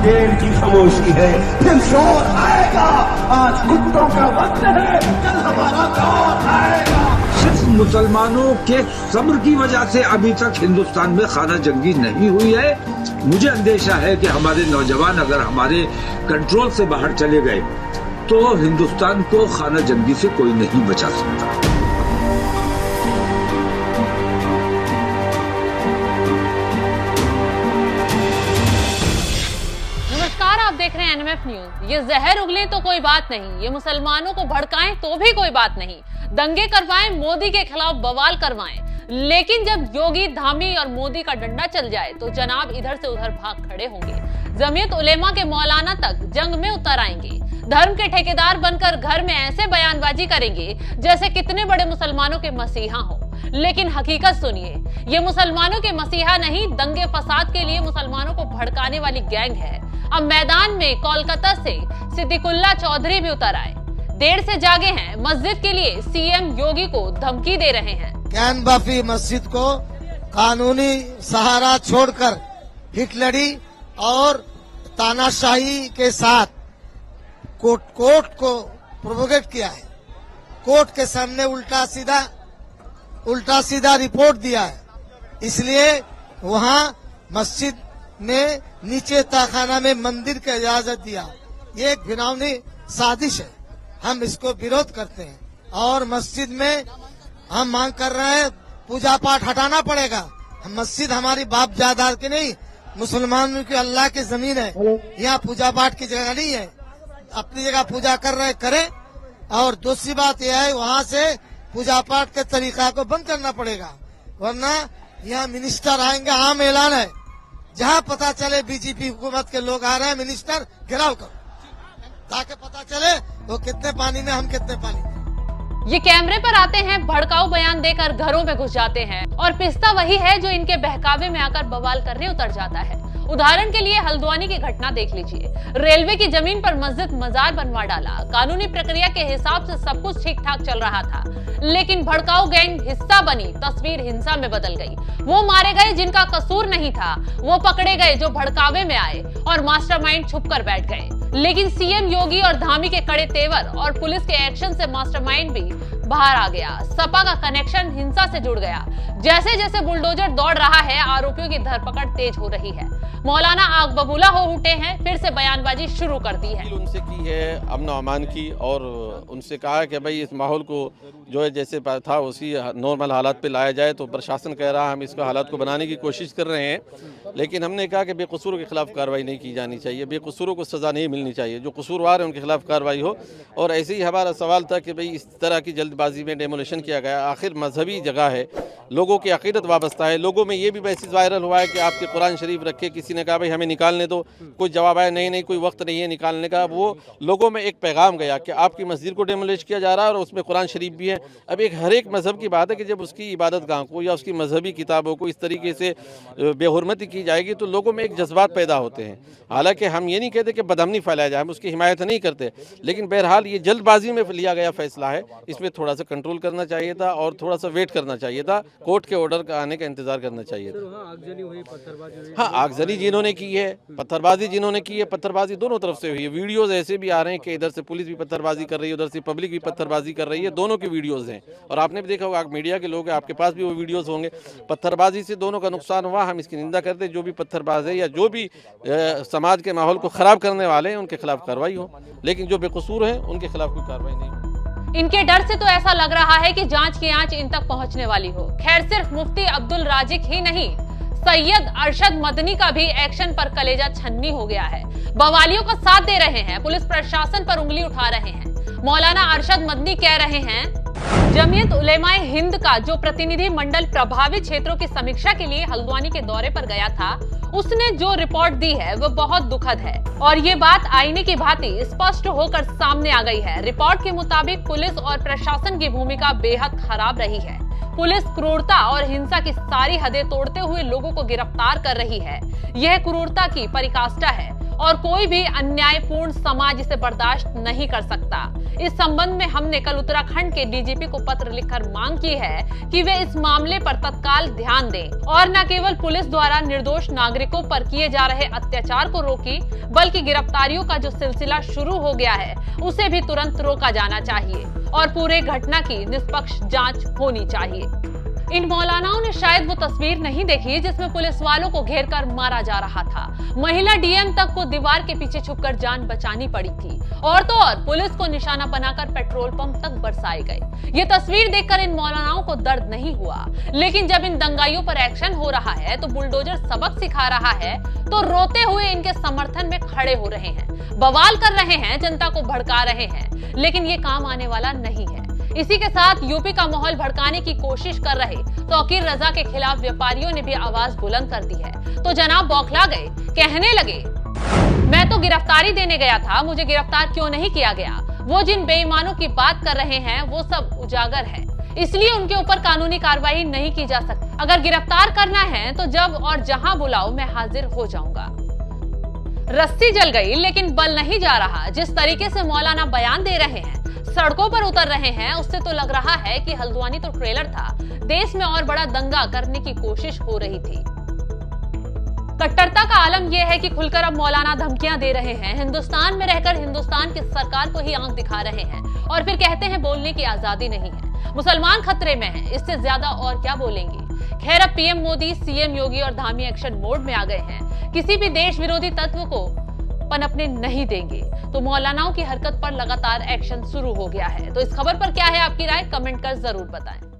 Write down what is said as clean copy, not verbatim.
देर की खामोशी है, फिर शोर आएगा। आज कुत्तों का वक्त है, कल हमारा दौर आएगा। सिर्फ मुसलमानों के सब्र की वजह से अभी तक हिंदुस्तान में खाना जंगी नहीं हुई है। मुझे अंदेशा है कि हमारे नौजवान अगर हमारे कंट्रोल से बाहर चले गए तो हिंदुस्तान को खाना जंगी से कोई नहीं बचा सकता। आप देख रहे हैं एनएमएफ न्यूज। ये जहर उगले तो कोई बात नहीं, ये मुसलमानों को भड़काएं तो भी कोई बात नहीं, दंगे करवाएं, मोदी के खिलाफ बवाल करवाएं, लेकिन जब योगी, धामी और मोदी का डंडा चल जाए तो जनाब इधर से उधर भाग खड़े होंगे। जमीयत उलेमा के मौलाना तक जंग में उतर आएंगे। धर्म के ठेकेदार बनकर घर में ऐसे बयानबाजी करेंगे जैसे कितने बड़े मुसलमानों के मसीहा हो। लेकिन हकीकत सुनिए, ये मुसलमानों के मसीहा नहीं, दंगे फसाद के लिए मुसलमानों को भड़काने वाली गैंग है। अब मैदान में कोलकाता से सिद्दीकुल्ला चौधरी भी उतर आए। देर से जागे हैं, मस्जिद के लिए सीएम योगी को धमकी दे रहे हैं। कैनबफी मस्जिद को कानूनी सहारा छोड़कर हिटलरी और तानाशाही के साथ कोर्ट को प्रोवोकेट किया है। कोर्ट के सामने उल्टा सीधा रिपोर्ट दिया है। इसलिए वहाँ मस्जिद में नीचे तहखाना में मंदिर की इजाजत दिया। ये एक घिनौनी साजिश है, हम इसको विरोध करते हैं। और मस्जिद में हम मांग कर रहे हैं पूजा पाठ हटाना पड़ेगा। मस्जिद हमारी बाप जायदाद की नहीं, मुसलमानों की अल्लाह की जमीन है। यहाँ पूजा पाठ की जगह नहीं है। अपनी जगह पूजा कर रहे करें। और दूसरी बात यह है, वहाँ से पूजा पाठ के तरीका को बंद करना पड़ेगा, वरना यहाँ मिनिस्टर आएंगे। आम ऐलान है, जहाँ पता चले बीजेपी हुकूमत के लोग आ रहे हैं, मिनिस्टर घेराव करो, ताकि पता चले वो कितने पानी में, हम कितने पानी में। ये कैमरे पर आते हैं, भड़काऊ बयान देकर घरों में घुस जाते हैं और पिस्ता वही है जो इनके बहकावे में आकर बवाल करने उतर जाता है। उदाहरण के लिए हल्द्वानी की घटना देख लीजिए। रेलवे की जमीन पर मस्जिद मजार बनवा डाला। कानूनी प्रक्रिया के हिसाब से सब कुछ ठीक ठाक चल रहा था, लेकिन भड़काऊ गैंग हिस्सा बनी, तस्वीर हिंसा में बदल गई। वो मारे गए जिनका कसूर नहीं था, वो पकड़े गए जो भड़कावे में आए और मास्टरमाइंड छुप कर बैठ गए। लेकिन सीएम योगी और धामी के कड़े तेवर और पुलिस के एक्शन से मास्टरमाइंड भी बाहर आ गया। सपा का कनेक्शन हिंसा से जुड़ गया। जैसे जैसे बुलडोजर दौड़ रहा है, आरोपियों की धरपकड़ तेज हो रही है। मौलाना आग बबूला हो उठे हैं, फिर से बयानबाजी शुरू कर दी है। उनसे की है अमन अमान की, और उनसे कहा कि भाई इस माहौल को जो है जैसे था उसी नॉर्मल हालात पे लाया जाए। तो प्रशासन कह रहा है हम इसको हालात को बनाने की कोशिश कर रहे हैं, लेकिन हमने कहा कि बेकसूरों के खिलाफ कार्रवाई नहीं की जानी चाहिए, बेकसूरों को सज़ा नहीं मिलनी चाहिए, जो कसूरवार है उनके खिलाफ कार्रवाई हो। और ऐसे ही हमारा सवाल था कि भाई इस तरह की जल्दबाजी में डेमोलिशन किया गया। आखिर मजहबी जगह है, लोगों की अकीदत वाबस्ता है। लोगों में ये भी मैसेज वायरल हुआ है कि आपके कुरान शरीफ रखे, किसी ने कहा भाई हमें निकालने दो, कोई जवाब आया नहीं कोई वक्त नहीं है निकालने का। वो लोगों में एक पैगाम गया कि आपकी मस्जिद को डेमोलिश किया जा रहा है और उसमें कुरान शरीफ भी है। अब एक हर एक मजहब की बात है कि जब उसकी इबादत गाह को या उसकी मजहबी किताबों को इस तरीके से बेहुरमती की जाएगी तो लोगों में एक जज्बात पैदा होते हैं। हालांकि हम ये नहीं कहते कि बदअमनी फैलाया जाए, हम उसकी हिमायत नहीं करते, लेकिन बहरहाल ये जल्दबाजी में लिया गया फैसला है, इसमें थोड़ा सा कंट्रोल करना चाहिए था और थोड़ा सा वेट करना चाहिए था, कोर्ट के ऑर्डर का आने का इंतजार करना चाहिए था। हाँ, आगजनी जिन्होंने की है, पत्थरबाजी जिन्होंने की है, पत्थरबाजी दोनों तरफ से हुई है। वीडियोज ऐसे भी आ रहे हैं कि इधर से पुलिस भी पत्थरबाजी कर रही है, उधर से पब्लिक भी पत्थरबाजी कर रही है, दोनों की वीडियोज हैं। और आपने भी देखा होगा, आप मीडिया के लोग हैं, आपके पास भी वो वीडियोज होंगे। पत्थरबाजी से दोनों का नुकसान हुआ, हम इसकी निंदा करते हैं। जो भी पत्थरबाज है या जो भी समाज के माहौल को खराब करने वाले हैं उनके खिलाफ कार्रवाई हो, लेकिन जो बेकसूर हैं उनके खिलाफ कोई कार्रवाई नहीं हो। इनके डर से तो ऐसा लग रहा है कि जांच की आंच इन तक पहुंचने वाली हो। खैर, सिर्फ मुफ्ती अब्दुल राजिक ही नहीं, सैयद अरशद मदनी का भी एक्शन पर कलेजा छन्नी हो गया है। बवालियों का साथ दे रहे हैं, पुलिस प्रशासन पर उंगली उठा रहे हैं। मौलाना अरशद मदनी कह रहे हैं, जमीयत उलेमाए हिंद का जो प्रतिनिधि मंडल प्रभावित क्षेत्रों की समीक्षा के लिए हल्द्वानी के दौरे पर गया था, उसने जो रिपोर्ट दी है वो बहुत दुखद है और ये बात आईने की भांति स्पष्ट होकर सामने आ गई है। रिपोर्ट के मुताबिक पुलिस और प्रशासन की भूमिका बेहद खराब रही है। पुलिस क्रूरता और हिंसा की सारी हदें तोड़ते हुए लोगों को गिरफ्तार कर रही है। यह क्रूरता की पराकाष्ठा है और कोई भी अन्यायपूर्ण समाज इसे बर्दाश्त नहीं कर सकता। इस संबंध में हमने कल उत्तराखंड के डीजीपी को पत्र लिखकर मांग की है कि वे इस मामले पर तत्काल ध्यान दें और न केवल पुलिस द्वारा निर्दोष नागरिकों पर किए जा रहे अत्याचार को रोकी, बल्कि गिरफ्तारियों का जो सिलसिला शुरू हो गया है उसे भी तुरंत रोका जाना चाहिए और पूरे घटना की निष्पक्ष जांच होनी चाहिए। इन मौलानाओं ने शायद वो तस्वीर नहीं देखी जिसमें पुलिस वालों को घेर कर मारा जा रहा था। महिला डीएम तक को दीवार के पीछे छुपकर जान बचानी पड़ी थी और तो और पुलिस को निशाना बनाकर पेट्रोल पंप तक बरसाए गए। ये तस्वीर देखकर इन मौलानाओं को दर्द नहीं हुआ, लेकिन जब इन दंगाइयों पर एक्शन हो रहा है तो बुलडोजर सबक सिखा रहा है तो रोते हुए इनके समर्थन में खड़े हो रहे हैं, बवाल कर रहे हैं, जनता को भड़का रहे हैं, लेकिन ये काम आने वाला नहीं है। इसी के साथ यूपी का माहौल भड़काने की कोशिश कर रहे तौकीर रजा के खिलाफ व्यापारियों ने भी आवाज बुलंद कर दी है तो जनाब बौखला गए, कहने लगे, मैं तो गिरफ्तारी देने गया था, मुझे गिरफ्तार क्यों नहीं किया गया? वो जिन बेईमानों की बात कर रहे हैं वो सब उजागर है, इसलिए उनके ऊपर कानूनी कार्रवाई नहीं की जा सकती। अगर गिरफ्तार करना है तो जब और जहां बुलाओ मैं हाजिर हो जाऊंगा। रस्सी जल गई लेकिन बल नहीं जा रहा। जिस तरीके से मौलाना बयान दे रहे हैं, सड़कों पर उतर रहे हैं, उससे तो लग रहा है कि हल्द्वानी तो ट्रेलर था, देश में और बड़ा दंगा करने की कोशिश हो रही थी। कट्टरता का आलम यह है कि खुलकर अब मौलाना धमकियां दे रहे हैं, हिंदुस्तान में रहकर हिंदुस्तान की सरकार को ही आंख दिखा रहे हैं और फिर कहते हैं बोलने की आजादी नहीं है, मुसलमान खतरे में हैं, इससे ज्यादा और क्या बोलेंगे। खैर अब पीएम मोदी, सीएम योगी और धामी एक्शन मोड में आ गए हैं, किसी भी देश विरोधी तत्व को पनपने नहीं देंगे। तो मौलानाओं की हरकत पर लगातार एक्शन शुरू हो गया है। तो इस खबर पर क्या है आपकी राय, कमेंट कर जरूर बताएं।